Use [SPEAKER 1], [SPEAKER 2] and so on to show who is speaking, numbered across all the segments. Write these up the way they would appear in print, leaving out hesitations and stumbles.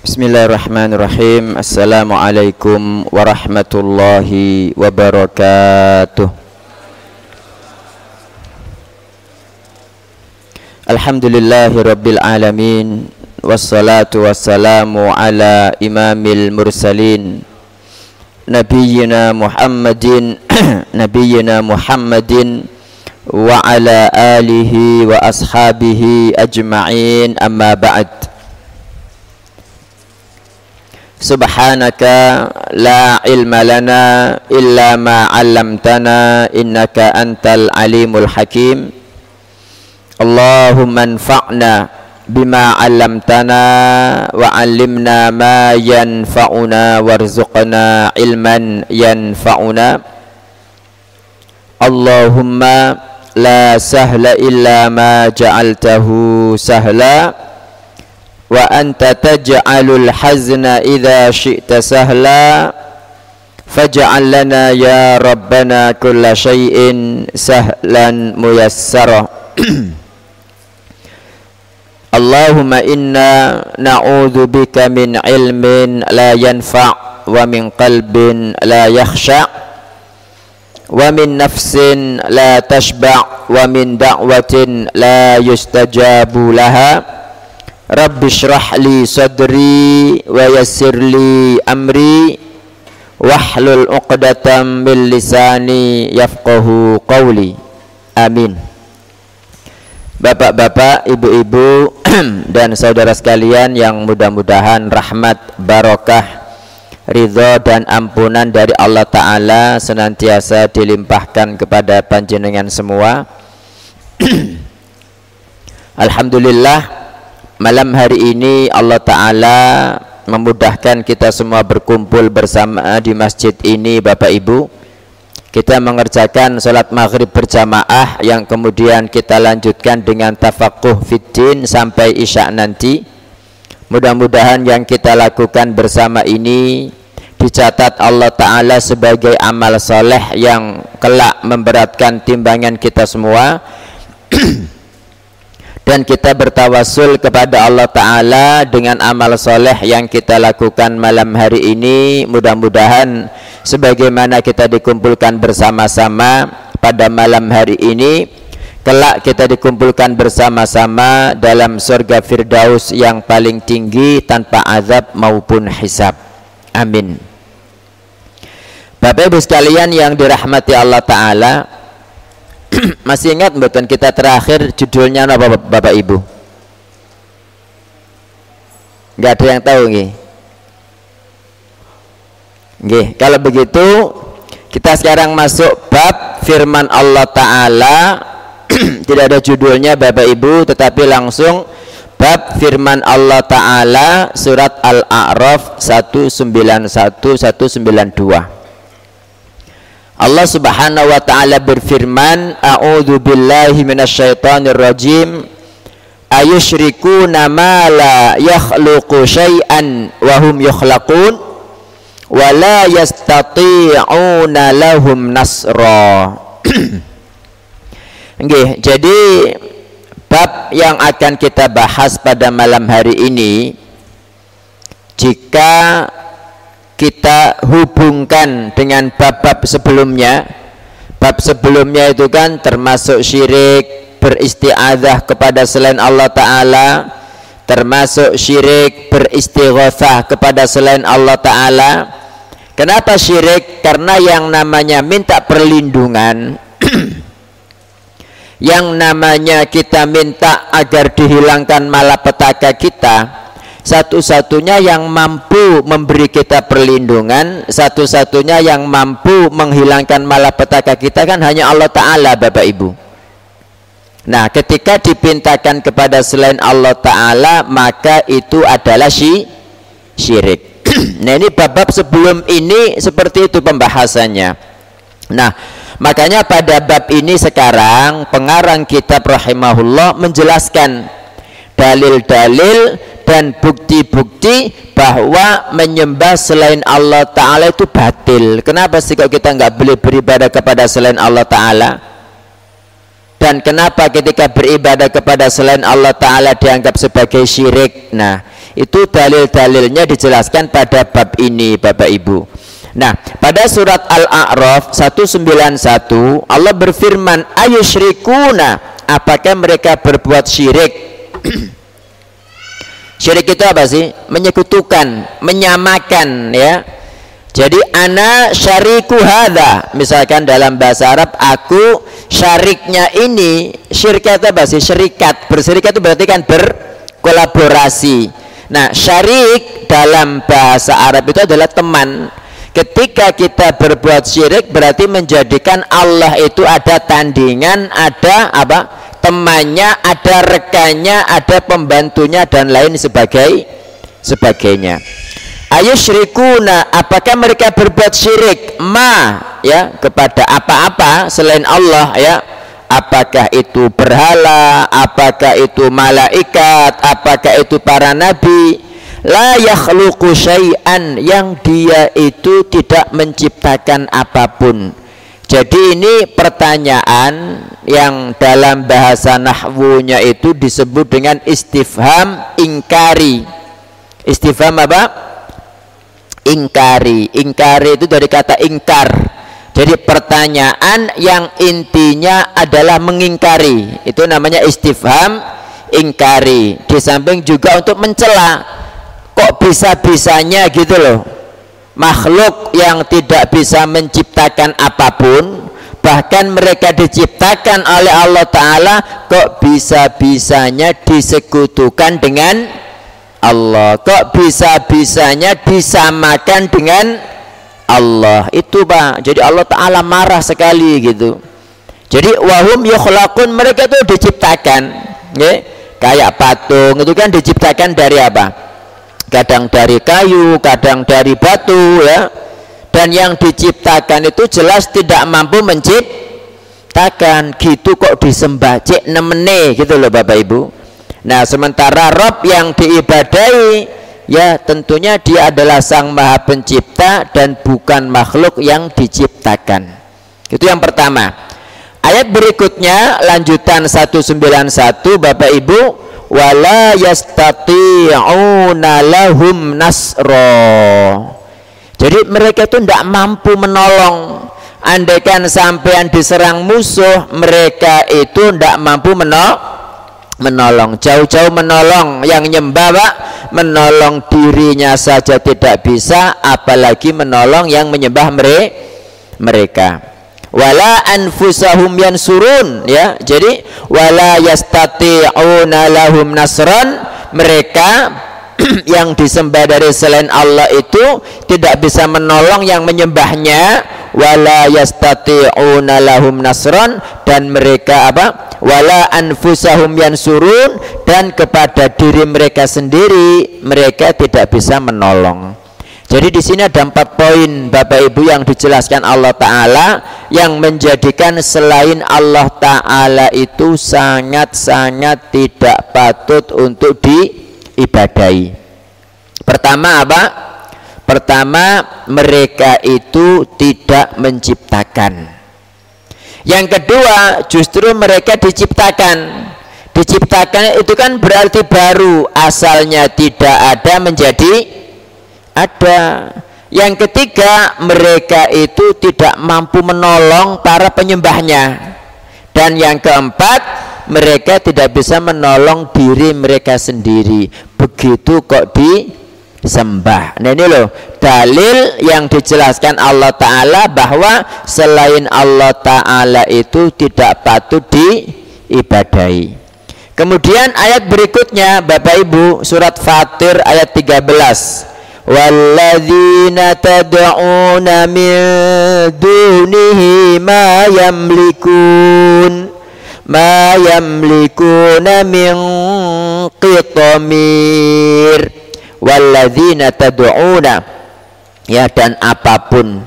[SPEAKER 1] Bismillahirrahmanirrahim. Assalamualaikum warahmatullahi wabarakatuh. Alhamdulillahi rabbil alamin. Wassalatu wassalamu ala imamil mursalin Nabiyyina Muhammadin wa ala alihi wa ashabihi ajma'in, amma ba'd. Subhanaka la ilma lana illa ma 'allamtana innaka antal alimul hakim. Allahumma anfa'na bima 'allamtana wa 'allimna ma yanfa'una warzuqna ilman yanfa'una. Allahumma la sahla illa ma ja'altahu sahla wa anta taj'alul hazna idza syi'ta sahla faj'al lana ya rabbana kulla syai'in sahlan muyassara. Allahumma inna na'udzu bika min ilmin la yanfa' wa min qalbin la yakhsha' wa min nafsin la tashba' wa min da'watin la yustajabu laha. Rabbi shrah li sadri wa yassir li amri wahlul 'uqdatam min lisani yafqahu qawli. Amin. Bapak-bapak, ibu-ibu dan saudara sekalian yang mudah-mudahan rahmat, barokah, ridho dan ampunan dari Allah Ta'ala senantiasa dilimpahkan kepada panjenengan semua. Alhamdulillah, malam hari ini Allah Ta'ala memudahkan kita semua berkumpul bersama di masjid ini. Bapak Ibu, kita mengerjakan sholat maghrib berjamaah yang kemudian kita lanjutkan dengan tafaqquh fiddin sampai isya nanti. Mudah-mudahan yang kita lakukan bersama ini dicatat Allah Ta'ala sebagai amal soleh yang kelak memberatkan timbangan kita semua. Dan kita bertawasul kepada Allah Ta'ala dengan amal soleh yang kita lakukan malam hari ini. Mudah-mudahan sebagaimana kita dikumpulkan bersama-sama pada malam hari ini, kelak kita dikumpulkan bersama-sama dalam surga Firdaus yang paling tinggi tanpa azab maupun hisab. Amin. Bapak Ibu sekalian yang dirahmati Allah Ta'ala, masih ingat mboten kita terakhir judulnya apa Bapak Ibu? Enggak ada yang tahu nggih? Nggih, kalau begitu kita sekarang masuk bab firman Allah Ta'ala. Tidak ada judulnya Bapak Ibu, tetapi langsung bab firman Allah Ta'ala surat Al-A'raf 191-192. Allah Subhanahu wa Ta'ala berfirman, a'udzu billahi minasyaitonir rajim, ayusyrikuna ma la yakhluqu syai'an wa hum yukhlaqun wa la yastati'una lahum nasra. Nggih, jadi bab yang akan kita bahas pada malam hari ini, jika kita hubungkan dengan bab-bab sebelumnya. Bab sebelumnya itu kan termasuk syirik beristi'adzah kepada selain Allah Ta'ala, termasuk syirik beristighatsah kepada selain Allah Ta'ala. Kenapa syirik? Karena yang namanya minta perlindungan yang namanya kita minta agar dihilangkan malapetaka kita, satu-satunya yang mampu memberi kita perlindungan, satu-satunya yang mampu menghilangkan malapetaka kita kan hanya Allah Ta'ala, Bapak Ibu. Nah, ketika dipintakan kepada selain Allah Ta'ala, maka itu adalah syirik. Nah, ini bab-bab sebelum ini seperti itu pembahasannya. Nah, makanya pada bab ini sekarang pengarang kitab rahimahullah menjelaskan dalil-dalil dan bukti-bukti bahwa menyembah selain Allah Ta'ala itu batil. Kenapa sih kok kita nggak boleh beribadah kepada selain Allah Ta'ala? Dan kenapa ketika beribadah kepada selain Allah Ta'ala dianggap sebagai syirik? Nah, Itu dalil-dalilnya dijelaskan pada bab ini Bapak Ibu. Nah, pada surat Al-A'raf 191 Allah berfirman, ayusyrikuna, apakah mereka berbuat syirik? Syirik itu apa sih? Menyekutukan, menyamakan, ya. Jadi ana syariku hadza, misalkan dalam bahasa Arab, aku syariknya ini. Syirik itu apa sih? Syirikat. Berserikat itu berarti kan berkolaborasi. Nah, syarik dalam bahasa Arab itu adalah teman. Ketika kita berbuat syirik berarti menjadikan Allah itu ada tandingan, ada apa? Temannya, ada rekannya, ada pembantunya dan lain sebagainya. Ayusyrikuna, apakah mereka berbuat syirik ya kepada apa-apa selain Allah, ya? Apakah itu berhala, apakah itu malaikat, apakah itu para nabi? La yakhluqu syai'an, yang dia itu tidak menciptakan apapun. Jadi ini pertanyaan yang dalam bahasa nahwunya itu disebut dengan istifham ingkari. Istifham apa? Ingkari. Ingkari itu dari kata ingkar. Jadi pertanyaan yang intinya adalah mengingkari. Itu namanya istifham ingkari. Di samping juga untuk mencela. Kok bisa-bisanya gitu loh, makhluk yang tidak bisa menciptakan apapun, bahkan mereka diciptakan oleh Allah Ta'ala, kok bisa-bisanya disekutukan dengan Allah, kok bisa-bisanya disamakan dengan Allah. Itu Pak, jadi Allah Ta'ala marah sekali gitu. Jadi wahum yukhlaqun, mereka itu diciptakan, ya? Kayak patung itu kan diciptakan dari apa? Kadang dari kayu, kadang dari batu, ya. Dan yang diciptakan itu jelas tidak mampu menciptakan. Gitu kok disembah cek nemene gitu loh Bapak Ibu. Nah, sementara Rob yang diibadahi, ya tentunya dia adalah Sang Maha Pencipta dan bukan makhluk yang diciptakan. Itu yang pertama. Ayat berikutnya lanjutan 191 Bapak Ibu, wala yastati'una lahum nasra. Jadi mereka itu tidak mampu menolong. Andaikan sampean diserang musuh, mereka itu tidak mampu menolong. Jauh-jauh menolong yang nyembah Pak, menolong dirinya saja tidak bisa, apalagi menolong yang menyembah mereka. Wala anfusahum yansurun, ya. Jadi wala yastati'una lahum nasran, mereka yang disembah dari selain Allah itu tidak bisa menolong yang menyembahnya. Wala yastati'una lahum nasran, dan mereka apa? Wala anfusahum yansurun, dan kepada diri mereka sendiri mereka tidak bisa menolong. Jadi di sini ada 4 poin Bapak Ibu yang dijelaskan Allah Ta'ala yang menjadikan selain Allah Ta'ala itu sangat-sangat tidak patut untuk diibadahi. Pertama apa? Pertama, mereka itu tidak menciptakan. Yang kedua, justru mereka diciptakan. Diciptakan itu kan berarti baru, asalnya tidak ada menjadi ada. Yang ketiga, mereka itu tidak mampu menolong para penyembahnya. Dan yang keempat, mereka tidak bisa menolong diri mereka sendiri. Begitu kok disembah. Nah ini loh dalil yang dijelaskan Allah Ta'ala bahwa selain Allah Ta'ala itu tidak patut diibadahi. Kemudian ayat berikutnya Bapak Ibu, surat Fatir ayat 13. Walladzina tad'una min dunihi ma yamlikuna min qitmir. Walladzina tad'una, ya, dan apapun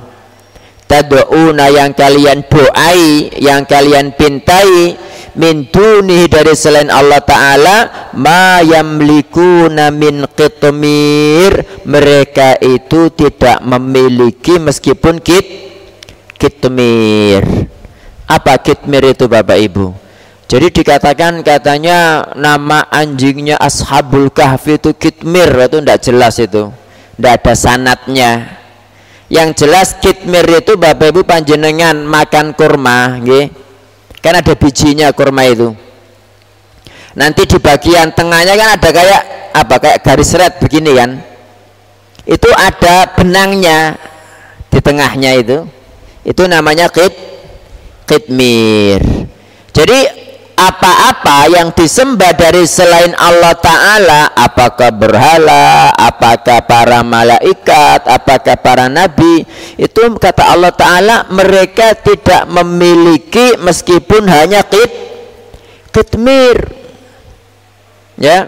[SPEAKER 1] tad'una yang kalian doai, yang kalian pintai, min dunihi dari selain Allah Ta'ala, ma yamlikuna min qitmir, mereka itu tidak memiliki meskipun kitmir. Apa kitmir itu Bapak Ibu? Jadi dikatakan katanya nama anjingnya Ashabul Kahfi itu Kitmir, itu tidak jelas, itu tidak ada sanatnya. Yang jelas Kitmir itu Bapak Ibu panjenengan makan kurma, nggih. Kan ada bijinya kurma itu. Nanti di bagian tengahnya kan ada kayak apa? Kayak garis red begini kan. Itu ada benangnya di tengahnya itu. Itu namanya Kitmir. Jadi apa-apa yang disembah dari selain Allah Ta'ala, apakah berhala, apakah para malaikat, apakah para nabi, itu kata Allah Ta'ala mereka tidak memiliki meskipun hanya Kitmir. Ya.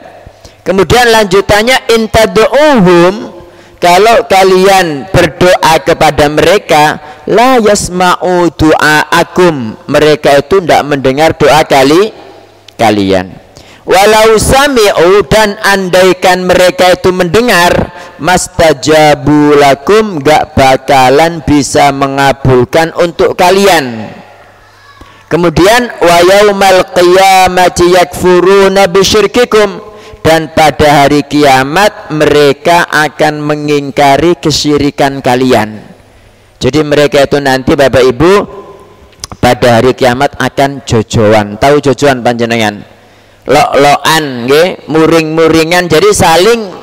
[SPEAKER 1] Kemudian lanjutannya intadu'uhum, kalau kalian berdoa kepada mereka, la yasma'u du'aakum, mereka itu tidak mendengar doa kalian. Walau sami'u, dan andaikan mereka itu mendengar, mastajabu lakum, gak bakalan bisa mengabulkan untuk kalian. Kemudian wa yaumal qiyamati yakfuruna bisyirkikum, dan pada hari kiamat mereka akan mengingkari kesyirikan kalian. Jadi mereka itu nanti Bapak Ibu pada hari kiamat akan jojoan. Tahu jojoan panjenengan? Lok-lokan nggih, muring-muringan. Jadi saling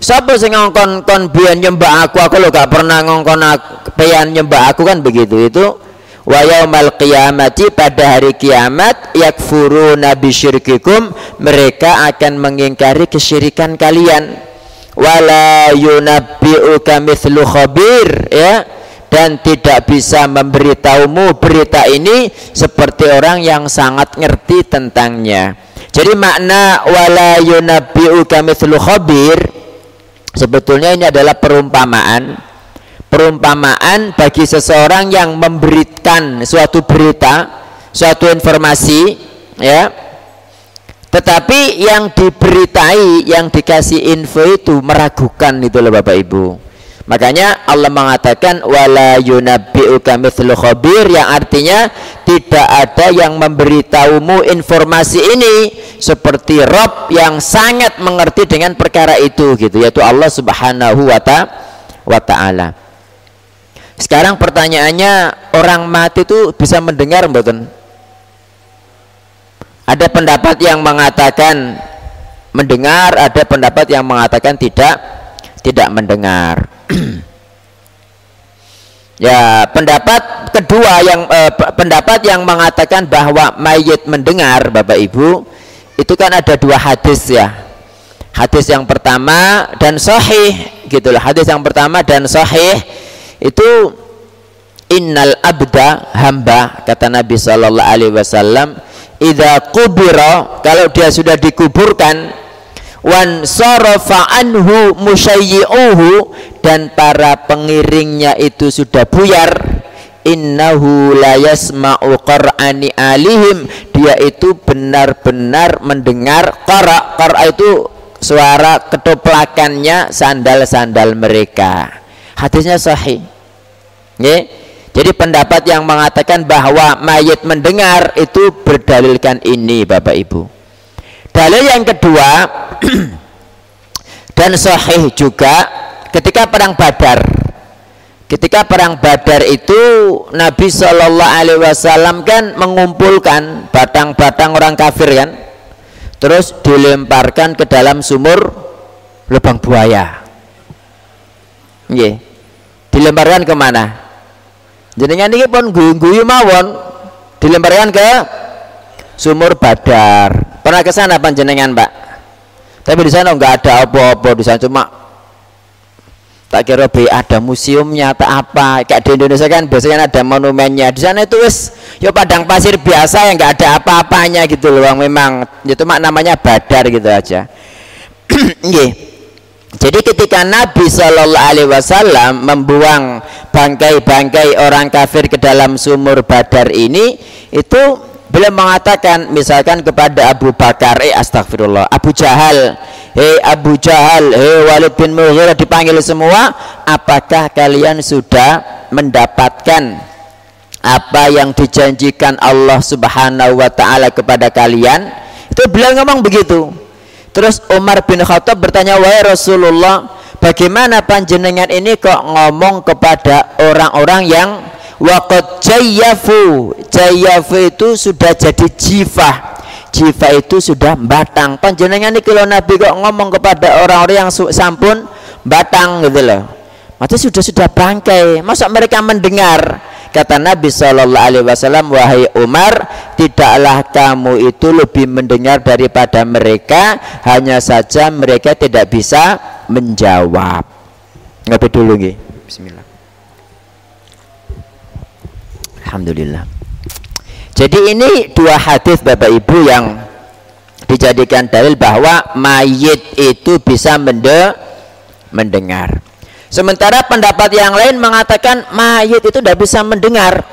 [SPEAKER 1] sapa sing ngongkon kon biyen nyembah aku lho gak pernah ngongkon peyan nyembah aku, kan begitu. Itu wa yaumal qiyamati, pada hari kiamat, yakfuruna bisyirkikum, mereka akan mengingkari kesyirikan kalian. Wala yunabbi'uka mithlu khabir, ya, dan tidak bisa memberitahumu berita ini seperti orang yang sangat ngerti tentangnya. Jadi makna wala yunabbi'uka mithlu khabir sebetulnya ini adalah perumpamaan bagi seseorang yang memberikan suatu berita, suatu informasi, ya, tetapi yang diberitai, yang dikasih info itu meragukan, itu loh Bapak Ibu. Makanya Allah mengatakan wala yunabbi'uka mithlu khabir, yang artinya tidak ada yang memberitahumu informasi ini seperti Rabb yang sangat mengerti dengan perkara itu, gitu, yaitu Allah Subhanahu wa ta'ala. Sekarang pertanyaannya, orang mati itu bisa mendengar mboten? Ada pendapat yang mengatakan mendengar, ada pendapat yang mengatakan tidak mendengar. Ya, pendapat kedua pendapat yang mengatakan bahwa mayit mendengar, Bapak Ibu, itu kan ada dua hadis, ya. Hadis yang pertama dan sahih, gitulah. Hadis yang pertama dan sahih itu innal abda, hamba, kata Nabi sallallahu alaihi wasallam, idza qubira, kalau dia sudah dikuburkan, wan sarafa anhu musyayyi'uhu, dan para pengiringnya itu sudah buyar, innahu la yasma'u qur'ani alihim, dia itu benar-benar mendengar qara itu suara ketoplakannya sandal-sandal mereka. Hadisnya sahih. Nggih. Jadi pendapat yang mengatakan bahwa mayit mendengar itu berdalilkan ini, Bapak Ibu. Dalil yang kedua dan sahih juga ketika perang Badar. Ketika perang Badar itu Nabi Shallallahu Alaihi Wasallam kan mengumpulkan batang-batang orang kafir, kan, terus dilemparkan ke dalam sumur lubang buaya. Nggih. Dilemparkan kemana? Jenengan ini pun guyu-guyu mawon, dilemparkan ke sumur Badar. Pernah ke sana panjenengan, Pak? Tapi di sana enggak ada apa-apa, di sana cuma tak kira ada museumnya atau apa. Kayak di Indonesia kan biasanya ada monumennya. Di sana itu wis ya padang pasir biasa yang enggak ada apa-apanya gitu loh. Memang itu namanya Badar gitu aja. Nggih. Jadi ketika Nabi Shallallahu Alaihi Wasallam membuang bangkai-bangkai orang kafir ke dalam sumur Badar ini, itu beliau mengatakan misalkan kepada Abu Bakar, astagfirullah, Abu Jahal, Abu Jahal, Walid bin Mughirah, dipanggil semua, apakah kalian sudah mendapatkan apa yang dijanjikan Allah Subhanahu wa taala kepada kalian. Itu beliau ngomong begitu. Terus Umar bin Khattab bertanya, wahai Rasulullah, bagaimana panjenengan ini kok ngomong kepada orang-orang yang waqad jayyafu. Jayyafu itu sudah jadi jifah. Jifah itu sudah batang. Panjenengan ini kalau Nabi kok ngomong kepada orang-orang yang sampun batang gitu loh. Mati sudah bangkai. Masa mereka mendengar? Kata Nabi SAW, wahai Umar, tidaklah kamu itu lebih mendengar daripada mereka, hanya saja mereka tidak bisa menjawab. Ngopi dulu nggih. Bismillah. Alhamdulillah. Jadi ini dua hadis Bapak Ibu yang dijadikan dalil bahwa mayit itu bisa mendengar. Sementara pendapat yang lain mengatakan mayit itu tidak bisa mendengar.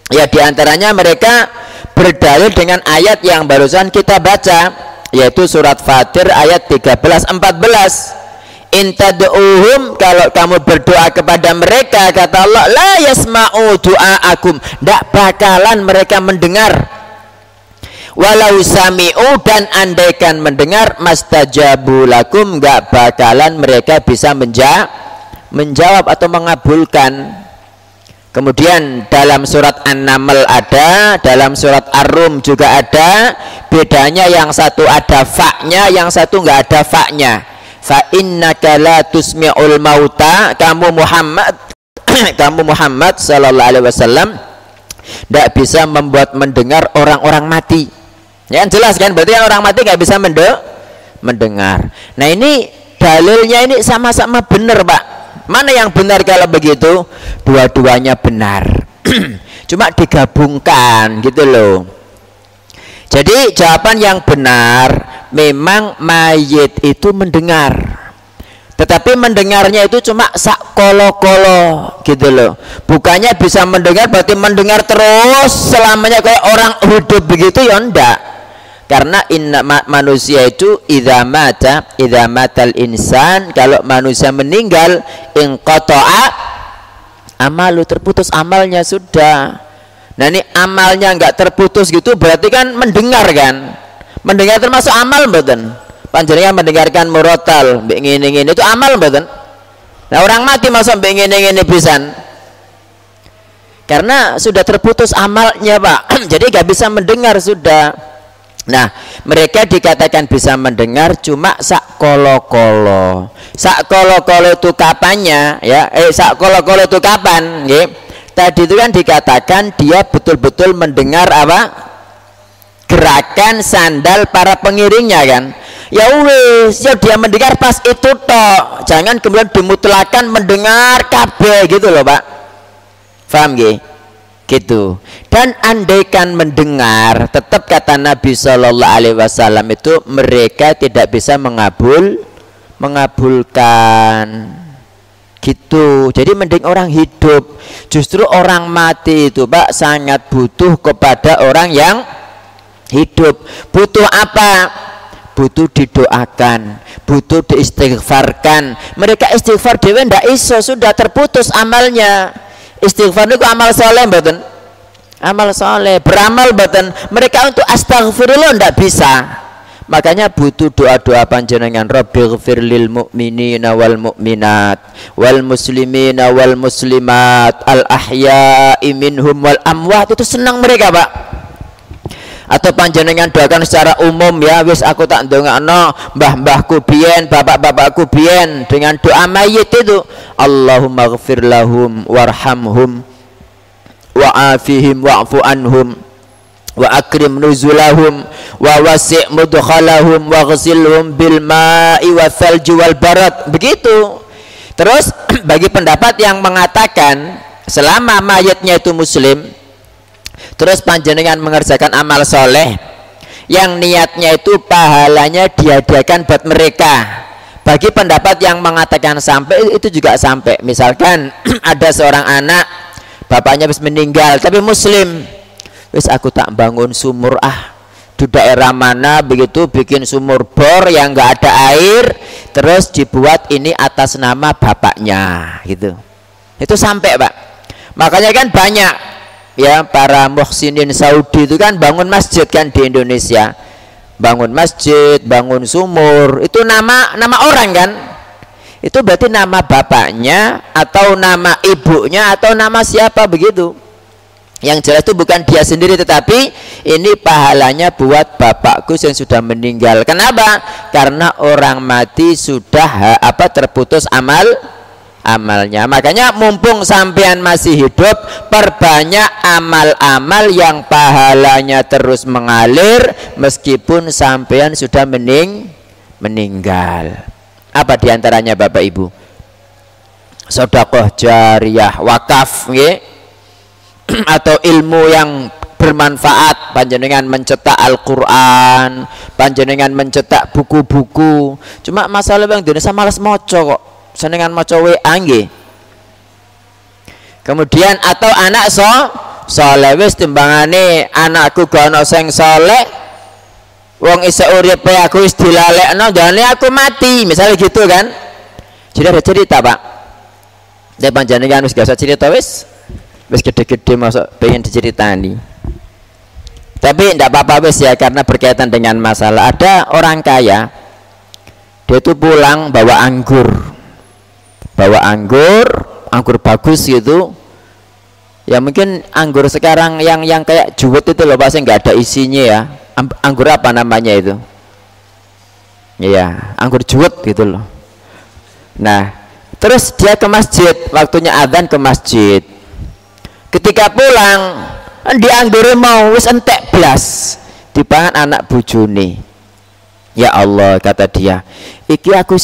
[SPEAKER 1] Ya, diantaranya mereka berdalil dengan ayat yang barusan kita baca, yaitu surat Fatir ayat 13-14. Intad'uhum, kalau kamu berdoa kepada mereka, kata Allah, la yasma'u du'aakum, tidak bakalan mereka mendengar. Walau sami'u, dan andaikan mendengar, mastajabu lakum, gak bakalan mereka bisa menjawab atau mengabulkan. Kemudian dalam surat An-Naml ada, dalam surat Ar-Rum juga ada. Bedanya yang satu ada fa-nya, yang satu nggak ada fa-nya. Fa innaka la tusmi'ul mauta, kamu Muhammad sallallahu alaihi wasallam tidak bisa membuat mendengar orang-orang mati. Ya, jelas kan, berarti orang mati nggak bisa mendengar. Nah, ini dalilnya ini sama-sama benar, Pak. Mana yang benar kalau begitu? Dua-duanya benar. Cuma digabungkan gitu loh. Jadi jawaban yang benar, memang mayit itu mendengar. Tetapi mendengarnya itu cuma sak kolo-kolo gitu loh. Bukannya bisa mendengar berarti mendengar terus selamanya kayak orang hidup begitu, ya enggak. Karena manusia itu idza matal insan, kalau manusia meninggal, inqata'a amalu, terputus amalnya sudah. Nah, ini amalnya enggak terputus gitu berarti kan mendengar kan. Mendengar termasuk amal mboten? Panjenengan mendengarkan murotal mbek ngene-ngene itu amal mboten? Nah, orang mati masa mbek ngene-ngene pisan. Karena sudah terputus amalnya, Pak. Jadi enggak bisa mendengar sudah. Nah, mereka dikatakan bisa mendengar cuma sak kolo-kolo. Sak kolo-kolo itu kapannya ya? Sak kolo-kolo itu kapan? Nggih. Tadi itu kan dikatakan dia betul-betul mendengar apa? Gerakan sandal para pengiringnya kan. Ya wis, ya dia mendengar pas itu tok. Jangan kemudian dimutlakan mendengar kabeh gitu loh, Pak. Paham nggih? Gitu. Dan andaikan mendengar, tetap kata Nabi Shallallahu Alaihi Wasallam itu mereka tidak bisa mengabulkan gitu. Jadi mending orang hidup. Justru orang mati itu, Pak, sangat butuh kepada orang yang hidup. Butuh apa? Butuh didoakan, butuh diistighfarkan. Mereka istighfar dewe ndak iso, sudah terputus amalnya. Istighfar itu amal soleh mboten? Amal soleh, beramal mboten? Mereka untuk astaghfirullah ndak bisa. Makanya butuh doa-doa panjenengan, Rabbighfir lil mu'minina wal mu'minat wal muslimina wal muslimat al ahya'i minhum wal amwat. Itu senang mereka, Pak. Atau panjenengan doakan secara umum ya, wis aku tak ndongakno mbah-mbahku biyen, bapak-bapakku biyen dengan doa mayit itu, Allahumma ghfir lahum warhamhum wa'afihim wa'fu anhum wa akrim nuzulahum wa wasi' mudkhalahum wa ghsilhum bil ma'i wa thalji wal barad. Begitu. Terus bagi pendapat yang mengatakan selama mayatnya itu muslim, terus panjenengan mengerjakan amal soleh yang niatnya itu pahalanya dihadiahkan buat mereka. Bagi pendapat yang mengatakan sampai, itu juga sampai. Misalkan ada seorang anak, bapaknya habis meninggal tapi muslim, wis aku tak bangun sumur di daerah mana begitu, bikin sumur bor yang enggak ada air, terus dibuat ini atas nama bapaknya gitu. Itu sampai, Pak. Makanya kan banyak ya para muhsinin Saudi itu kan bangun masjid kan di Indonesia. Bangun masjid, bangun sumur, itu nama orang kan? Itu berarti nama bapaknya atau nama ibunya atau nama siapa begitu. Yang jelas itu bukan dia sendiri, tetapi ini pahalanya buat bapakku yang sudah meninggal. Kenapa? Karena orang mati sudah terputus amalnya. Makanya mumpung sampean masih hidup, perbanyak amal-amal yang pahalanya terus mengalir meskipun sampean sudah meninggal. Apa diantaranya Bapak Ibu? Sedekah jariyah, wakaf, nggih. Atau ilmu yang bermanfaat, panjenengan mencetak Al-Quran, panjenengan mencetak buku-buku. Cuma masalah bang Indonesia malas moco kok, senengan moco WA nggih. Kemudian atau anak soleh, wis timbangane anakku gak ono sing soleh, wong isih urip aku wis dilalekno, jane aku mati, misalnya gitu kan. Jadi ada cerita Pak, dia panjenengan wis gak usah cerita wis gede-gede masuk pengen diceritani. Tapi tidak apa-apa wis ya, karena berkaitan dengan masalah. Ada orang kaya, dia itu pulang bawa anggur bagus gitu. Ya mungkin anggur sekarang yang kayak juwet itu loh Pak, nggak ada isinya ya. Anggur apa namanya itu? Iya, anggur juwet gitu loh. Nah, terus dia ke masjid, waktunya adzan ke masjid. Ketika pulang, dianggure mau wis entek blas dipangan anak bojone. Ya Allah, kata dia, iki aku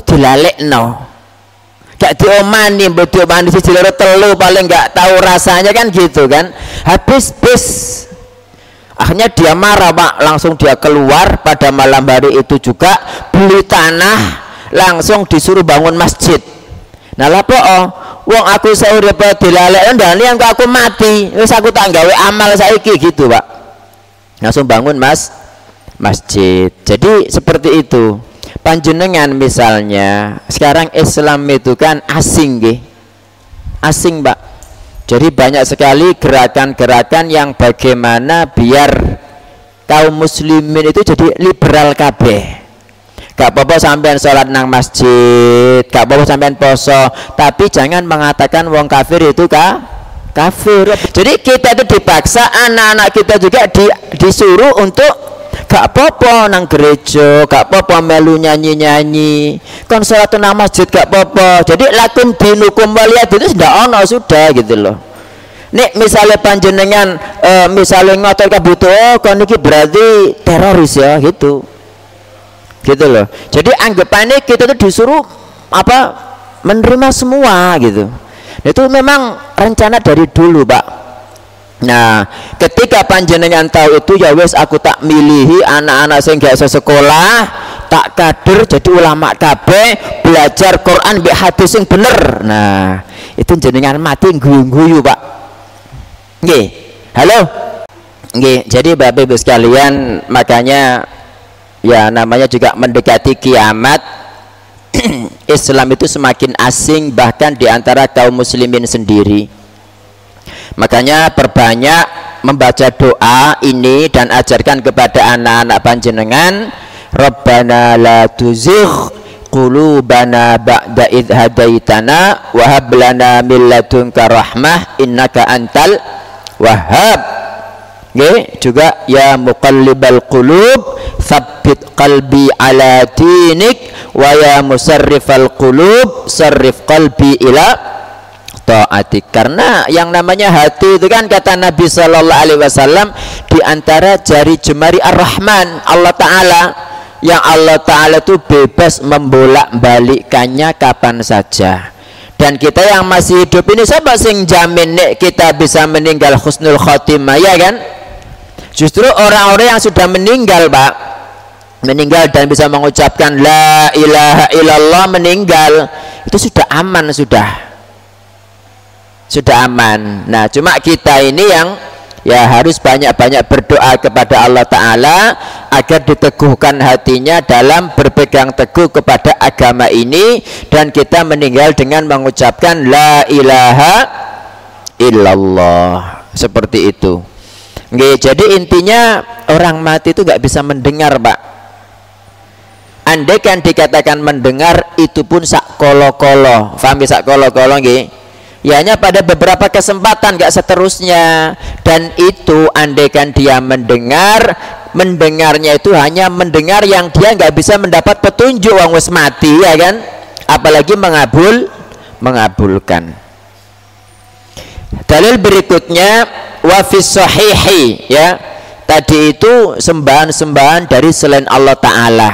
[SPEAKER 1] dilalekno. Gak diomani, mbok diomani siji loro telu paling gak tahu rasanya kan gitu kan. Habis akhirnya dia marah Pak, langsung dia keluar pada malam hari itu juga beli tanah, langsung disuruh bangun masjid. Nah lapo wong aku saurip dilalekno ndane yang aku mati, wis aku tak gawe amal saiki gitu Pak. Langsung bangun masjid. Jadi seperti itu. Panjenengan misalnya sekarang Islam itu kan asing nggih. Asing Pak. Jadi banyak sekali gerakan-gerakan yang bagaimana biar kaum muslimin itu jadi liberal kabeh. Gak apa-apa sampean sholat nang masjid, gak apa-apa sampean poso, tapi jangan mengatakan wong kafir itu kafir. Jadi kita itu dipaksa, anak-anak kita juga disuruh untuk gak apa-apa nang gereja, gak apa-apa melu nyanyi-nyanyi, kon sholat nang masjid gak apa-apa. Jadi lakum dinukum waliyad itu sudah ono sudah gitu loh. Nek misalnya panjenengan misalnya ngotot kebutuhan, kon iki berarti teroris ya gitu loh. Jadi anggapannya kita tuh disuruh menerima semua gitu. Itu memang rencana dari dulu Pak. Nah ketika panjenengan tahu itu, ya wes aku tak milihi anak-anak sing gak iso sekolah, tak kader jadi ulama kabeh, belajar Quran mbek hadis sing bener. Nah itu jenengan mati guyu-guyu Pak. Nggih. Halo. Nggih. Jadi Bapak Ibu sekalian, makanya ya namanya juga mendekati kiamat. Islam itu semakin asing bahkan diantara kaum muslimin sendiri. Makanya perbanyak membaca doa ini dan ajarkan kepada anak-anak panjenengan, Rabbana la tuzigh qulubana ba'da idh hadaitana wa hab lana min ladunka rahmah innaka antal wahhab. Juga ya muqallibal qulub tsabbit qalbi ala dinik wa ya musarrifal qulub sarrif qalbi ila taatik. Karena yang namanya hati itu kan kata Nabi sallallahu alaihi wasallam di antara jari jemari Ar-Rahman Allah taala, yang Allah taala itu bebas membolak-balikkannya kapan saja. Dan kita yang masih hidup ini siapa sing jamin nek kita bisa meninggal husnul khotimah, ya kan? Justru orang-orang yang sudah meninggal Pak, meninggal dan bisa mengucapkan la ilaha illallah, meninggal itu sudah aman, sudah aman. Nah cuma kita ini yang ya harus banyak-banyak berdoa kepada Allah Ta'ala agar diteguhkan hatinya dalam berpegang teguh kepada agama ini, dan kita meninggal dengan mengucapkan la ilaha illallah. Seperti itu. Nggih, jadi intinya orang mati itu nggak bisa mendengar, Pak. Andai kan dikatakan mendengar, itu pun sak kolo-kolo. Paham sak kolo-kolo nggih? Ya hanya pada beberapa kesempatan, nggak seterusnya. Dan itu andaikan dia mendengar, mendengarnya itu hanya mendengar yang dia nggak bisa mendapat petunjuk, wong wis mati, ya kan? Apalagi mengabulkan. Dalil berikutnya wa fis sahihi, ya. Tadi itu sembahan-sembahan dari selain Allah Ta'ala.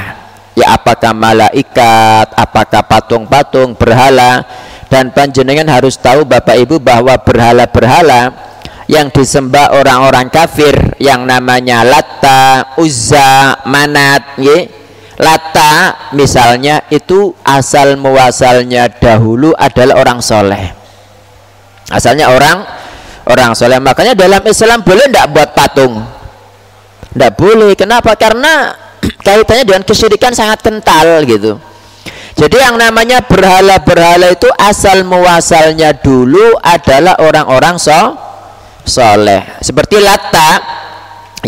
[SPEAKER 1] Ya apakah malaikat, apakah patung-patung, berhala. Dan panjenengan harus tahu Bapak Ibu bahwa berhala-berhala yang disembah orang-orang kafir yang namanya Latta, Uzza, Manat, ya. Latta misalnya itu asal muasalnya dahulu adalah orang soleh. Asalnya orang soleh. Makanya dalam Islam boleh tidak buat patung? Tidak boleh. Kenapa? Karena kaitannya dengan kesyirikan sangat kental gitu. Jadi yang namanya berhala-berhala itu asal muasalnya dulu adalah orang-orang soleh. Seperti Latta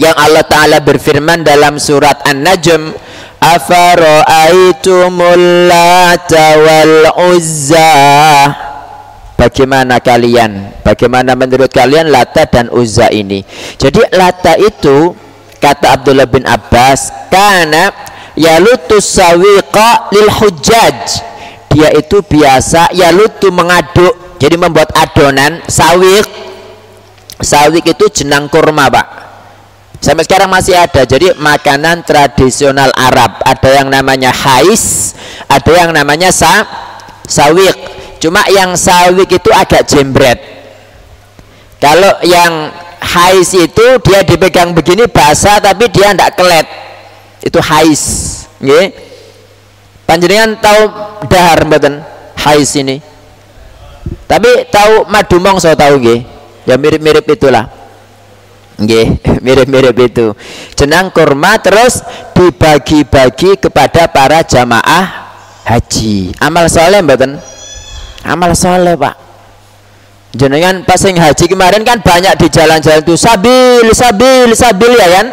[SPEAKER 1] yang Allah Ta'ala berfirman dalam surat An-Najm, afara'aitumul Lata wal Uzza. Bagaimana menurut kalian Lata dan Uzza ini? Jadi Lata itu kata Abdullah bin Abbas, karena yalutus sawiqa lil hujjaj, dia itu biasa yalutu mengaduk, jadi membuat adonan. Sawik itu jenang kurma, Pak, sampai sekarang masih ada. Jadi makanan tradisional Arab, ada yang namanya hais, ada yang namanya sawik. Cuma yang sawik itu agak jembret. Kalau yang hais itu dia dipegang begini basah tapi dia tidak kelet, itu hais, nggih. Panjenengan tahu dahar mboten hais ini? Tapi tahu madu mongso tahu nggih? Ya mirip-mirip itulah. Nggih, mirip-mirip itu. Jenang kurma terus dibagi-bagi kepada para jamaah haji. Amal soleh mboten? Amal soleh, Pak. Jenengan pas yang haji kemarin kan banyak di jalan-jalan itu sabil ya kan?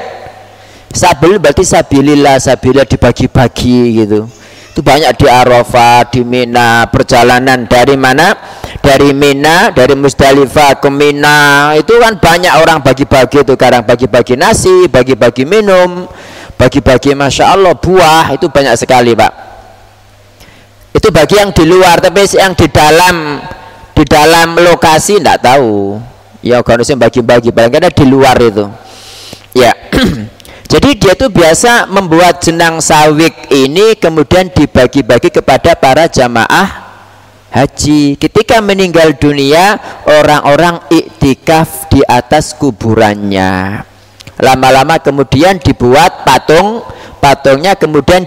[SPEAKER 1] Sabil berarti sabilillah dibagi-bagi gitu. Itu banyak di Arafah, di Mina, perjalanan dari mana? Dari Mina, dari Musdalifah ke Mina. Itu kan banyak orang bagi-bagi itu, kadang bagi-bagi nasi, bagi-bagi minum, bagi-bagi Masya Allah buah, itu banyak sekali, Pak. Itu bagi yang di luar, tapi yang di dalam lokasi tidak tahu. Ya kalau bagi-bagi, barangkali di luar itu. Ya. Jadi dia tuh biasa membuat jenang sawik ini kemudian dibagi-bagi kepada para jamaah haji. Ketika meninggal dunia, orang-orang iktikaf di atas kuburannya. Lama-lama kemudian dibuat patungnya kemudian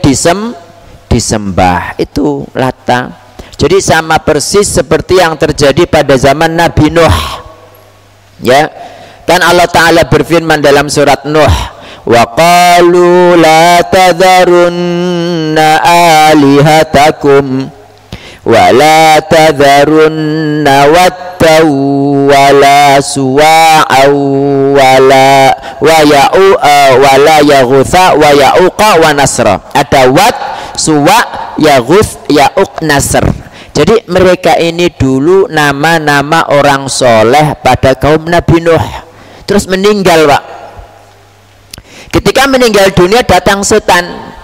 [SPEAKER 1] disembah. Itu Lata. Jadi sama persis seperti yang terjadi pada zaman Nabi Nuh. Ya. Kan Allah Ta'ala berfirman dalam surat Nuh, wa qalu la tadharunna alihatakum wa la tadharunna wattaw wa la suwa'a wa yaghutha wa ya'uqa wa nasra. Ada wat, suwa, yaghuth, ya'uq, nasr. Jadi mereka ini dulu nama-nama orang soleh pada kaum Nabi Nuh. Terus meninggal, Pak. Ketika meninggal dunia datang setan.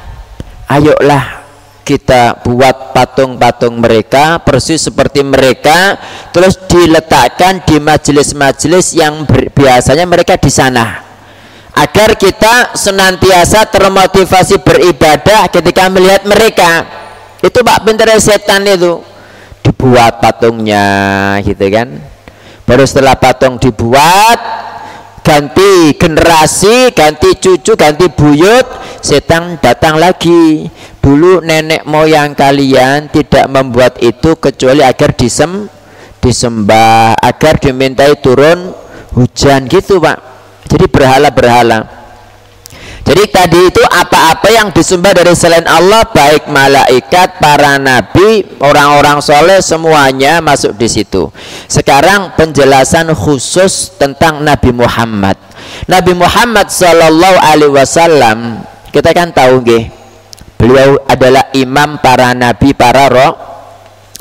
[SPEAKER 1] Ayolah kita buat patung-patung mereka persis seperti mereka, terus diletakkan di majelis-majelis yang biasanya mereka di sana, agar kita senantiasa termotivasi beribadah ketika melihat mereka. Itu Pak, pinternya setan itu. Dibuat patungnya gitu kan. Baru setelah patung dibuat, ganti generasi, ganti cucu, ganti buyut, setan datang lagi. Dulu nenek moyang kalian tidak membuat itu kecuali agar disembah, agar dimintai turun hujan gitu, Pak. Jadi berhala-berhala. Jadi tadi itu apa-apa yang disembah dari selain Allah, baik malaikat, para nabi, orang-orang soleh, semuanya masuk di situ. Sekarang penjelasan khusus tentang Nabi Muhammad. Nabi Muhammad Sallallahu Alaihi Wasallam, kita kan tahu nggih, beliau adalah imam para nabi, para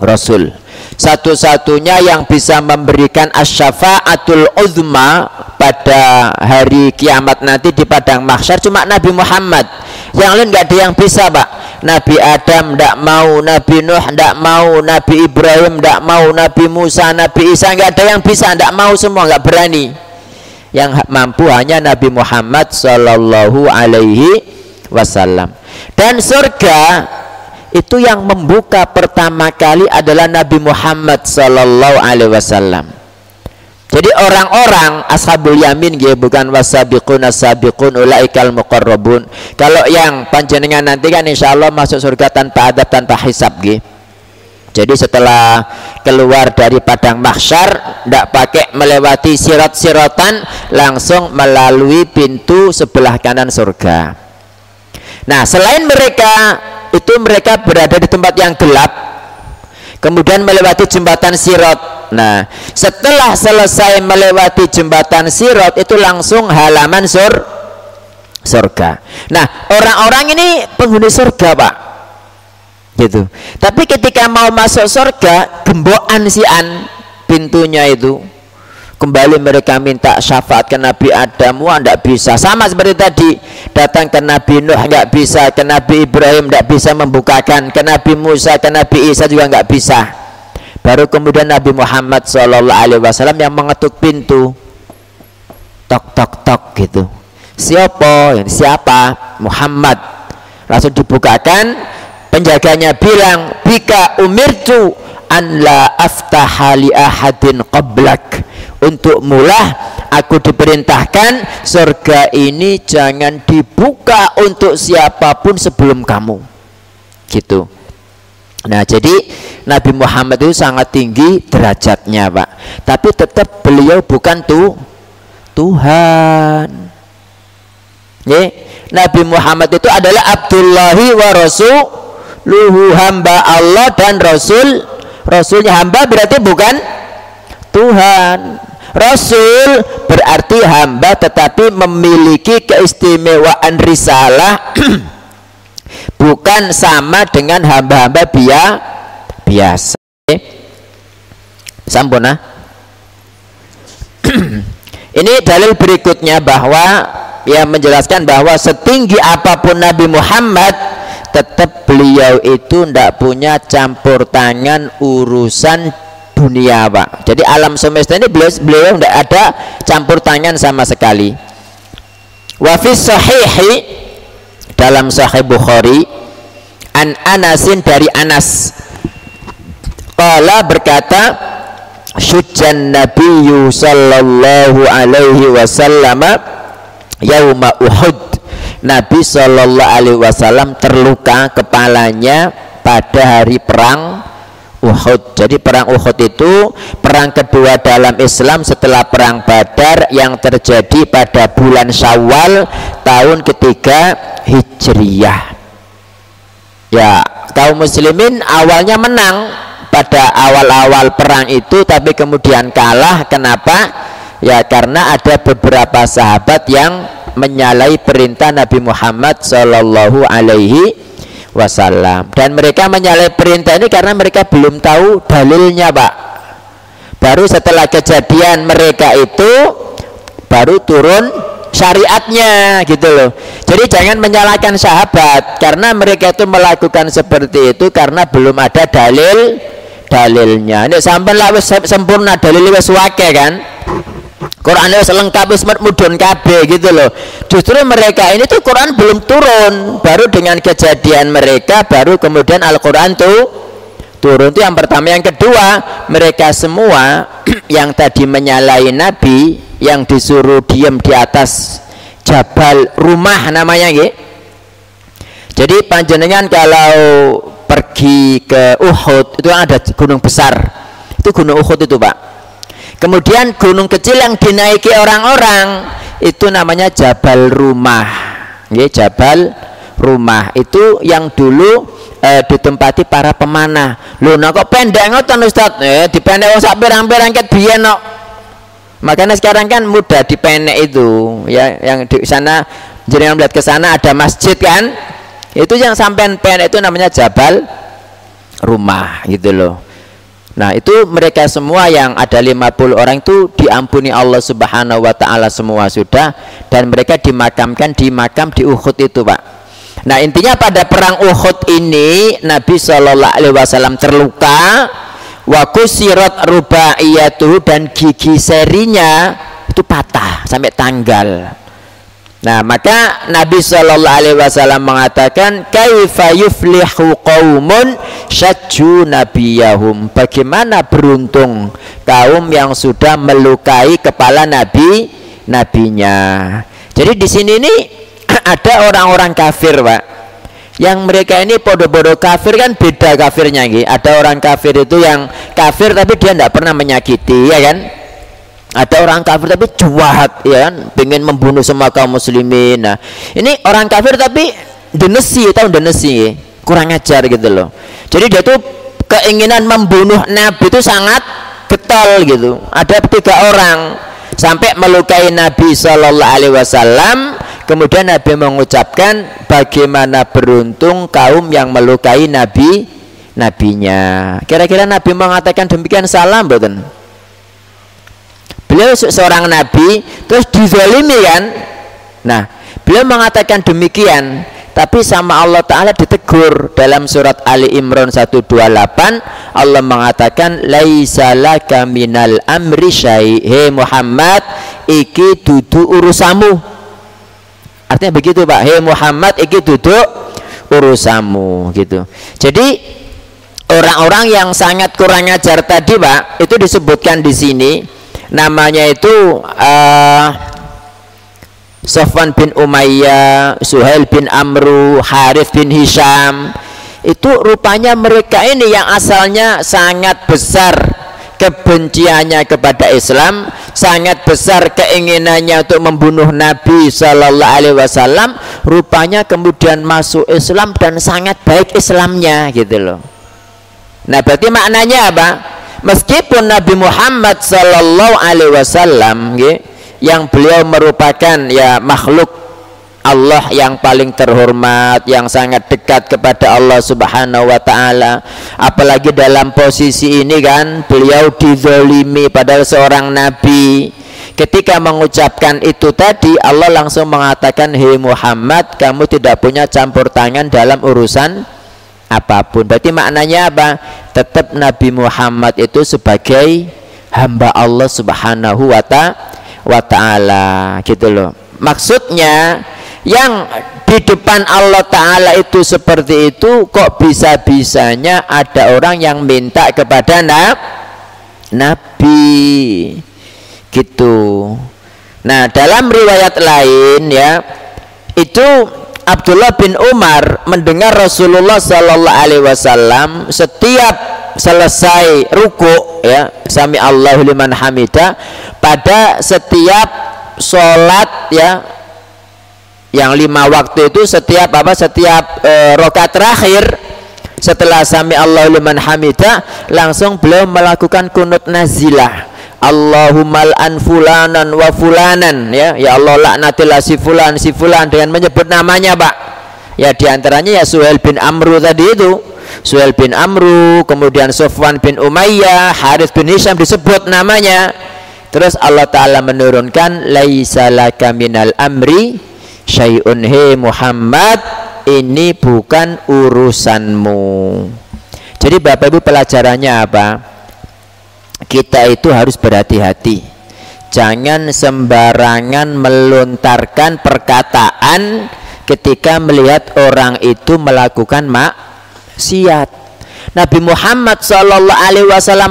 [SPEAKER 1] rasul. Satu-satunya yang bisa memberikan asyafaatul uzma pada hari kiamat nanti di padang mahsyar cuma Nabi Muhammad. Yang lain nggak ada yang bisa, Pak. Nabi Adam nggak mau, Nabi Nuh nggak mau, Nabi Ibrahim nggak mau, Nabi Musa, Nabi Isa, nggak ada yang bisa, nggak mau semua, nggak berani. Yang mampu hanya Nabi Muhammad Sallallahu Alaihi Wasallam. Dan surga itu yang membuka pertama kali adalah Nabi Muhammad Sallallahu Alaihi Wasallam. Jadi orang-orang ashabul yamin gitu, bukan wasabiqun asabiqun ulaikal muqarrabun. Kalau yang panjenengan nanti kan insya Allah masuk surga tanpa adab, tanpa hisab gitu. Jadi setelah keluar dari padang mahsyar, tidak pakai melewati sirat-siratan, langsung melalui pintu sebelah kanan surga. Nah, selain mereka itu, mereka berada di tempat yang gelap, kemudian melewati jembatan sirat. Nah, setelah selesai melewati jembatan sirat itu langsung halaman surga. Nah, orang-orang ini penghuni surga, Pak, gitu. Tapi ketika mau masuk surga, gembokan sian pintunya itu, kembali mereka minta syafaat ke Nabi Adam, wah tidak bisa. Sama seperti tadi, datang ke Nabi Nuh nggak bisa, ke Nabi Ibrahim nggak bisa membukakan, ke Nabi Musa, ke Nabi Isa juga nggak bisa. Baru kemudian Nabi Muhammad SAW yang mengetuk pintu, tok tok tok gitu. Siapa? Muhammad. Langsung dibukakan, penjaganya bilang, bika umirtu an la aftaha li ahadin qablak. Untuk mulah aku diperintahkan surga ini jangan dibuka untuk siapapun sebelum kamu, gitu. Nah, jadi Nabi Muhammad itu sangat tinggi derajatnya, Pak. Tapi tetap beliau bukan Tuhan. Nabi Muhammad itu adalah Abdullahi wa Rasuluhu, hamba Allah dan Rasulnya. Hamba berarti bukan Tuhan. Rasul berarti hamba tetapi memiliki keistimewaan risalah bukan sama dengan hamba-hamba biasa. Sampun. Ini dalil berikutnya bahwa yang menjelaskan bahwa setinggi apapun Nabi Muhammad, tetap beliau itu tidak punya campur tangan urusan dunia, Pak. Jadi alam semesta ini beliau tidak ada campur tangan sama sekali. Wa fi sahihi, dalam Sahih Bukhari, an Anasin, dari Anas, qala berkata, syujjan Nabiyyu sallallahu alaihi wasallam yauma Uhud. Nabi sallallahu alaihi wasallam terluka kepalanya pada hari perang Uhud. Jadi perang Uhud itu perang kedua dalam Islam setelah perang Badar yang terjadi pada bulan Syawal tahun ketiga Hijriyah. Ya, kaum muslimin awalnya menang pada awal-awal perang itu, tapi kemudian kalah. Kenapa? Ya karena ada beberapa sahabat yang menyalahi perintah Nabi Muhammad Sallallahu Alaihi Wasallam, dan mereka menyalahi perintah ini karena mereka belum tahu dalilnya, Pak. Baru setelah kejadian mereka itu baru turun syariatnya, gitu loh. Jadi jangan menyalahkan sahabat karena mereka itu melakukan seperti itu karena belum ada dalilnya. Ini sampai lah sempurna dalilnya wis wake kan. Quran wis lengkap, wis mudhun kabeh, gitu loh. Justru mereka ini tuh Quran belum turun, baru dengan kejadian mereka baru kemudian Al-Quran tuh turun. Itu yang pertama. Yang kedua, mereka semua yang tadi menyalahi Nabi, yang disuruh diam di atas Jabal Rumah namanya, gitu. Jadi panjenengan kalau pergi ke Uhud itu ada gunung besar, itu gunung Uhud itu, Pak. Kemudian gunung kecil yang dinaiki orang-orang itu namanya Jabal Rumah, nggih, Jabal Rumah itu yang dulu ditempati para pemanah. Lho nah kok pendek ngoten Ustaz? Dipendek wong sak pirang-pirang ket biyen kok. Makanya sekarang kan mudah dipendek itu ya, yang di sana jenengan melihat ke sana ada masjid kan? Itu yang sampean pendek itu namanya Jabal Rumah gitu loh. Nah itu mereka semua yang ada 50 orang itu diampuni Allah Subhanahu wa ta'ala semua sudah, dan mereka dimakamkan di makam di Uhud itu Pak. Nah intinya pada perang Uhud ini Nabi SAW terluka, wa kusirat rubaiyatuhu, dan gigi serinya itu patah sampai tanggal. Nah maka Nabi SAW mengatakan kaifa yuflihu qaumun syajju nabiyahum, bagaimana beruntung kaum yang sudah melukai kepala nabinya. Jadi di sini nih ada orang-orang kafir Pak, yang mereka ini podo-podo kafir kan, beda kafirnya gitu. Ada orang kafir itu yang kafir tapi dia tidak pernah menyakiti ya kan. Ada orang kafir tapi jahat ya kan, pengen membunuh semua kaum muslimin. Nah ini orang kafir tapi denesi, tahu denesi, kurang ajar gitu loh. Jadi dia tuh keinginan membunuh Nabi itu sangat getol gitu. Ada 3 orang sampai melukai Nabi SAW. Kemudian Nabi mengucapkan bagaimana beruntung kaum yang melukai nabinya. Kira-kira Nabi mengatakan demikian salah mboten? Beliau seorang nabi terus dizalimi kan. Nah beliau mengatakan demikian, tapi sama Allah Ta'ala ditegur dalam surat Ali Imran 128. Allah mengatakan laisa laka minal amri syai', he Muhammad iki dudu urusamu. Artinya begitu Pak, he Muhammad iki dudu urusamu gitu. Jadi orang-orang yang sangat kurang ajar tadi Pak, itu disebutkan di sini. Namanya itu Sofwan bin Umayyah, Suhail bin Amru, Harith bin Hisham. Itu rupanya mereka ini yang asalnya sangat besar kebenciannya kepada Islam, sangat besar keinginannya untuk membunuh Nabi Sallallahu Alaihi Wasallam, rupanya kemudian masuk Islam dan sangat baik Islamnya gitu loh. Nah berarti maknanya apa? Meskipun Nabi Muhammad Sallallahu Alaihi Wasallam yang beliau merupakan ya makhluk Allah yang paling terhormat, yang sangat dekat kepada Allah Subhanahu wa Ta'ala, apalagi dalam posisi ini kan beliau dizalimi padahal seorang nabi. Ketika mengucapkan itu tadi, Allah langsung mengatakan, hei Muhammad, kamu tidak punya campur tangan dalam urusan apapun. Berarti maknanya apa? Tetap Nabi Muhammad itu sebagai hamba Allah Subhanahu wa Ta'ala gitu loh. Maksudnya yang di depan Allah Ta'ala itu seperti itu, kok bisa-bisanya ada orang yang minta kepada Nabi gitu. Nah dalam riwayat lain ya, itu Abdullah bin Umar mendengar Rasulullah Sallallahu Alaihi Wasallam setiap selesai ruku ya, sami Allahu liman hamidah, pada setiap sholat ya yang 5 waktu itu, setiap rakaat terakhir setelah sami Allahu liman hamidah, langsung beliau melakukan kunut nazilah. Allahumma al'an fulanan wa fulanan ya, ya Allah laknatilah si fulan dengan menyebut namanya Pak. Ya diantaranya ya Suhail bin Amru tadi itu, Suhail bin Amru, kemudian Sofwan bin Umayyah, Harith bin Hisham disebut namanya. Terus Allah Ta'ala menurunkan laisa laka minal amri syai'un, he Muhammad, ini bukan urusanmu. Jadi Bapak Ibu pelajarannya apa? Kita itu harus berhati-hati, jangan sembarangan melontarkan perkataan ketika melihat orang itu melakukan maksiat. Nabi Muhammad SAW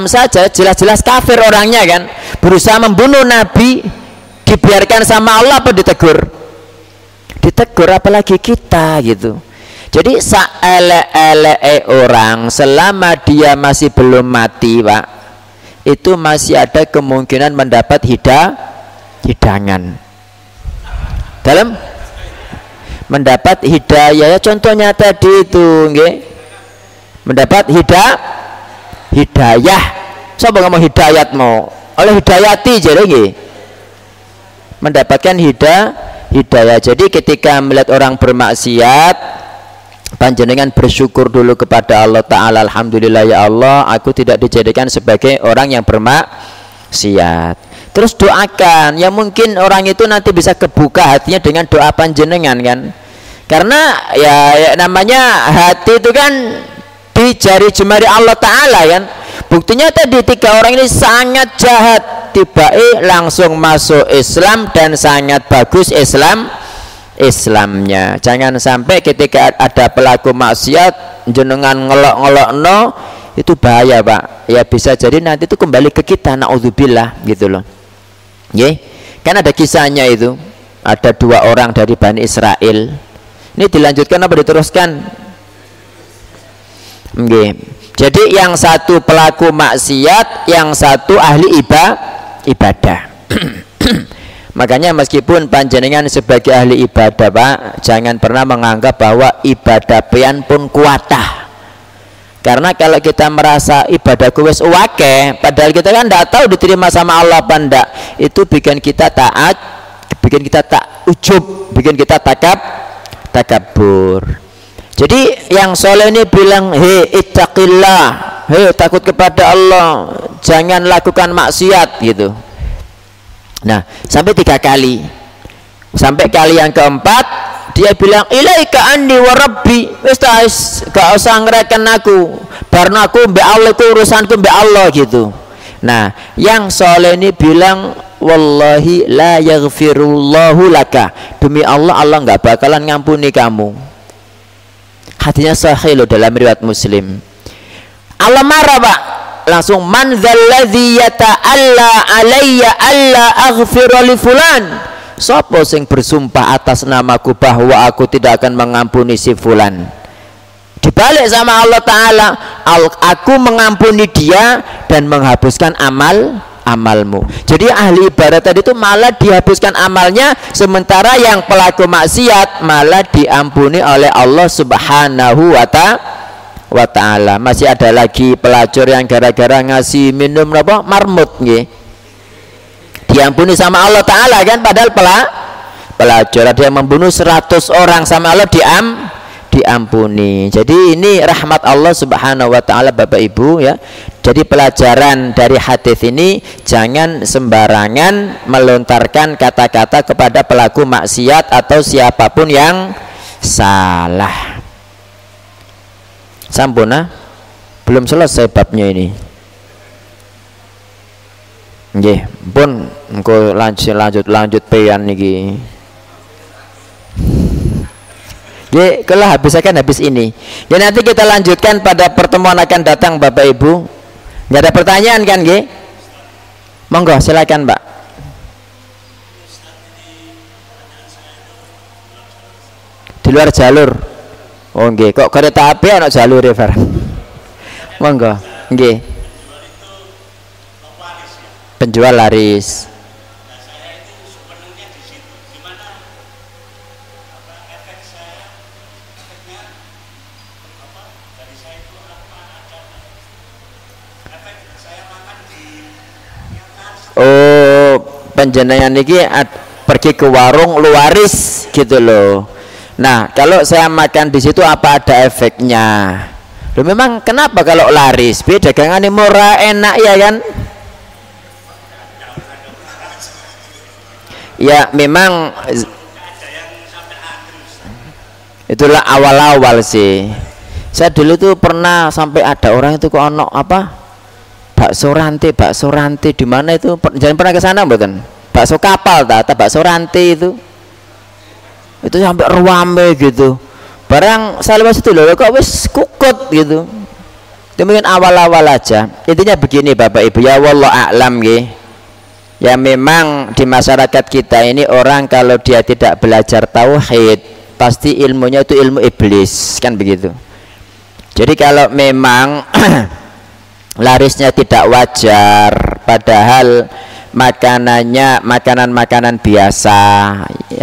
[SPEAKER 1] saja jelas-jelas kafir orangnya kan, berusaha membunuh Nabi, dibiarkan sama Allah apa ditegur? Ditegur, apalagi kita gitu. Jadi saele-ele orang selama dia masih belum mati Pak, itu masih ada kemungkinan mendapat hidangan. Dalam mendapat hidayah. Ya, contohnya tadi itu nggih. Mendapat hidayah. Siapa ngomong hidayat mau? Oleh hidayati jadi nggih. Mendapatkan hidayah. Jadi ketika melihat orang bermaksiat, panjenengan bersyukur dulu kepada Allah Ta'ala. Alhamdulillah ya Allah, aku tidak dijadikan sebagai orang yang bermaksiat. Terus doakan, ya mungkin orang itu nanti bisa kebuka hatinya dengan doa panjenengan kan. Karena ya namanya hati itu kan di jari jemari Allah Ta'ala kan. Buktinya tadi 3 orang ini sangat jahat, tiba-tiba langsung masuk Islam dan sangat bagus Islamnya. Jangan sampai ketika ada pelaku maksiat jenengan ngelok-ngelok no, itu bahaya Pak. Ya bisa jadi nanti itu kembali ke kita, naudzubillah gitu loh. Nggih. Kan ada kisahnya itu. Ada 2 orang dari Bani Israel. Ini dilanjutkan apa diteruskan? Nggih. Jadi yang satu pelaku maksiat, yang satu ahli ibadah. Makanya meskipun panjenengan sebagai ahli ibadah Pak, jangan pernah menganggap bahwa ibadah pian pun kuatah. Karena kalau kita merasa ibadahku wis wake, padahal kita kan tidak tahu diterima sama Allah apa enggak, itu bikin kita taat, bikin kita tak ujub, bikin kita takabur. Jadi yang soleh ini bilang, hei ittaqillah, hei takut kepada Allah, jangan lakukan maksiat gitu. Nah, sampai 3 kali. Sampai kali yang keempat dia bilang, ilaika anni wa rabbi, wis gak usah ngereken aku, karena aku mbek Allah, itu urusanku mbek Allah gitu. Nah, yang soleh ini bilang, wallahi la yaghfirullahu laka, demi Allah, Allah nggak bakalan ngampuni kamu. Hatinya sahih loh dalam riwayat Muslim. Allah marah Pak, langsung man dzalladzi yata'alla alayya alla aghfira li fulan. Sapa sing bersumpah atas namaku bahwa aku tidak akan mengampuni si fulan. Dibalik sama Allah Ta'ala, aku mengampuni dia dan menghapuskan amalmu. Jadi ahli ibadah tadi itu malah dihapuskan amalnya, sementara yang pelaku maksiat malah diampuni oleh Allah Subhanahu wa ta'ala. Masih ada lagi pelacur yang gara-gara ngasih minum apa marmut nggih, diampuni sama Allah Ta'ala kan, padahal pelacur. Ada yang membunuh 100 orang sama Allah diampuni. Jadi ini rahmat Allah Subhanahu wa ta'ala Bapak Ibu ya. Jadi pelajaran dari hadis ini, jangan sembarangan melontarkan kata-kata kepada pelaku maksiat atau siapapun yang salah. Sampuna belum selesai babnya ini. Nggih, pun engko lanjut pian niki. Nggih, kalau habis ini. Ya nanti kita lanjutkan pada pertemuan akan datang Bapak Ibu. Nggak ada pertanyaan kan nggih? Monggo silakan Pak. Di luar jalur. Oh nggih, kok kereta api ana jalur ya, Far? Monggo, nggih. Penjual laris. Oh, panjenengan niki pergi ke warung luaris gitu loh. Nah, kalau saya makan di situ apa ada efeknya? Loh, memang kenapa kalau laris? Beda dagangannya murah enak ya kan? Ya memang itulah awal-awal sih. Saya dulu tuh pernah sampai ada orang itu kok ono apa? Bakso rantai di mana itu? Jangan pernah ke sana mboten? Bakso kapal atau bakso rantai itu sampai rame gitu. Barang saya lewat situ loh, kok wis kukut gitu. Itu mungkin awal-awal aja. Intinya begini Bapak Ibu ya, wallahu a'lam nggih. Ya memang di masyarakat kita ini orang kalau dia tidak belajar tauhid, pasti ilmunya itu ilmu iblis, kan begitu. Jadi kalau memang larisnya tidak wajar, padahal makanannya makanan-makanan biasa,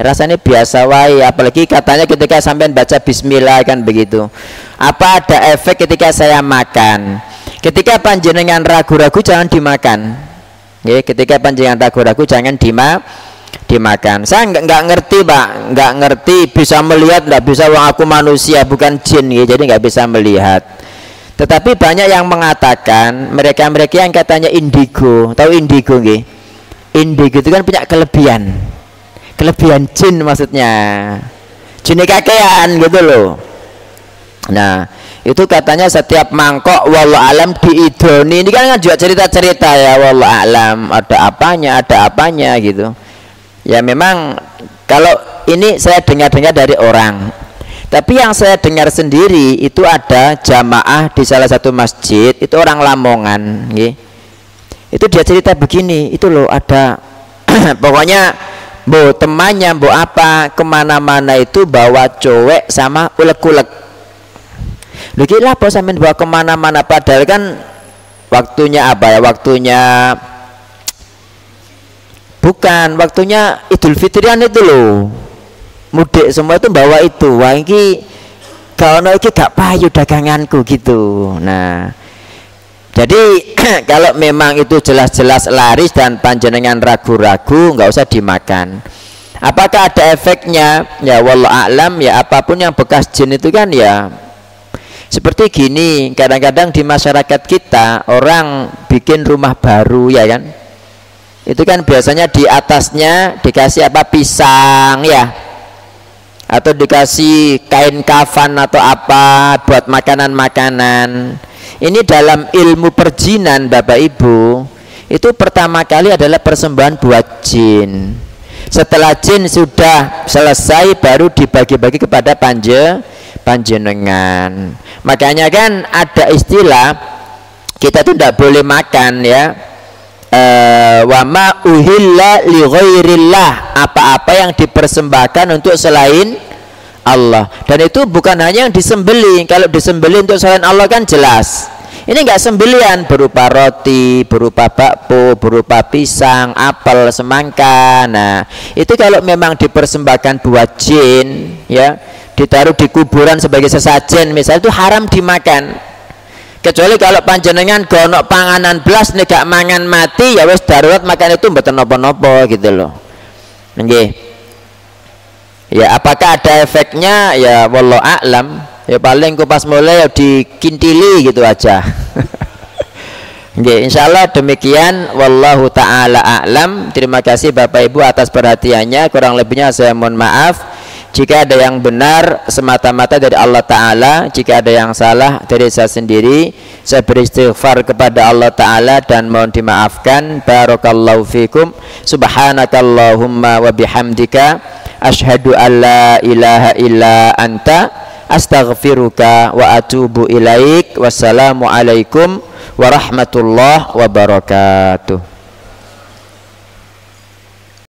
[SPEAKER 1] rasanya biasa wae, apalagi katanya ketika sampean baca bismillah kan begitu. Apa ada efek ketika saya makan? Ketika panjenengan ragu-ragu jangan dimakan. Ya, ketika panjenengan ragu-ragu jangan dimakan. Saya nggak ngerti Pak, nggak ngerti, bisa melihat nggak bisa, wong aku manusia bukan jin ya, jadi nggak bisa melihat. Tetapi banyak yang mengatakan, mereka-mereka yang katanya indigo, tahu indigo nggih? Indigo itu kan punya kelebihan jin maksudnya, jin kakean gitu loh. Nah itu katanya setiap mangkok wallahu alam diidoni, ini kan juga cerita-cerita ya, wallahu alam ada apanya gitu. Ya memang kalau ini saya dengar-dengar dari orang. Tapi yang saya dengar sendiri itu ada jamaah di salah satu masjid, itu orang Lamongan, gitu. Itu dia cerita begini, itu loh ada pokoknya bu temannya bu apa kemana-mana itu bawa cowek sama ulek-ulek. Lagi lah bos sampean bawa kemana-mana, padahal kan waktunya apa ya, waktunya Idul Fitrian itu loh, mudik semua itu bawa itu. Wah ini kalau iki gak payu daganganku gitu. Nah jadi kalau memang itu jelas-jelas laris dan panjenengan ragu-ragu, nggak usah dimakan. Apakah ada efeknya? Ya wallahu a'lam. Ya apapun yang bekas jin itu kan ya seperti gini. Kadang-kadang di masyarakat kita orang bikin rumah baru ya kan, itu kan biasanya di atasnya dikasih apa, pisang ya, atau dikasih kain kafan atau apa buat makanan-makanan. Ini dalam ilmu perjinan Bapak Ibu, itu pertama kali adalah persembahan buat jin. Setelah jin sudah selesai baru dibagi-bagi kepada panjenengan. Makanya kan ada istilah kita tuh tidak boleh makan ya, wa ma uhilla li ghairillah, apa-apa yang dipersembahkan untuk selain Allah. Dan itu bukan hanya yang disembelih. Kalau disembelih untuk selain Allah kan jelas. Ini enggak sembelihan berupa roti, berupa bakpo, berupa pisang, apel, semangka. Nah, itu kalau memang dipersembahkan buat jin ya, ditaruh di kuburan sebagai sesajen misalnya, itu haram dimakan. Kecuali kalau panjenengan gonok panganan blas nek gak mangan mati ya wis darurat makan itu mboten napa-napa gitu loh. Nggih. Ya apakah ada efeknya? Ya wallahu a'lam. Ya paling pas mulai ya dikintili gitu aja. Nggih, insyaallah demikian, wallahu taala a'lam. Terima kasih Bapak Ibu atas perhatiannya. Kurang lebihnya saya mohon maaf. Jika ada yang benar semata-mata dari Allah Ta'ala, jika ada yang salah dari saya sendiri, saya beristighfar kepada Allah Ta'ala dan mohon dimaafkan. Barakallahu fikum. Subhanakallahumma wa bihamdika asyhadu an la ilaha illa anta astaghfiruka wa atubu ilaik. Wassalamualaikum warahmatullahi wabarakatuh.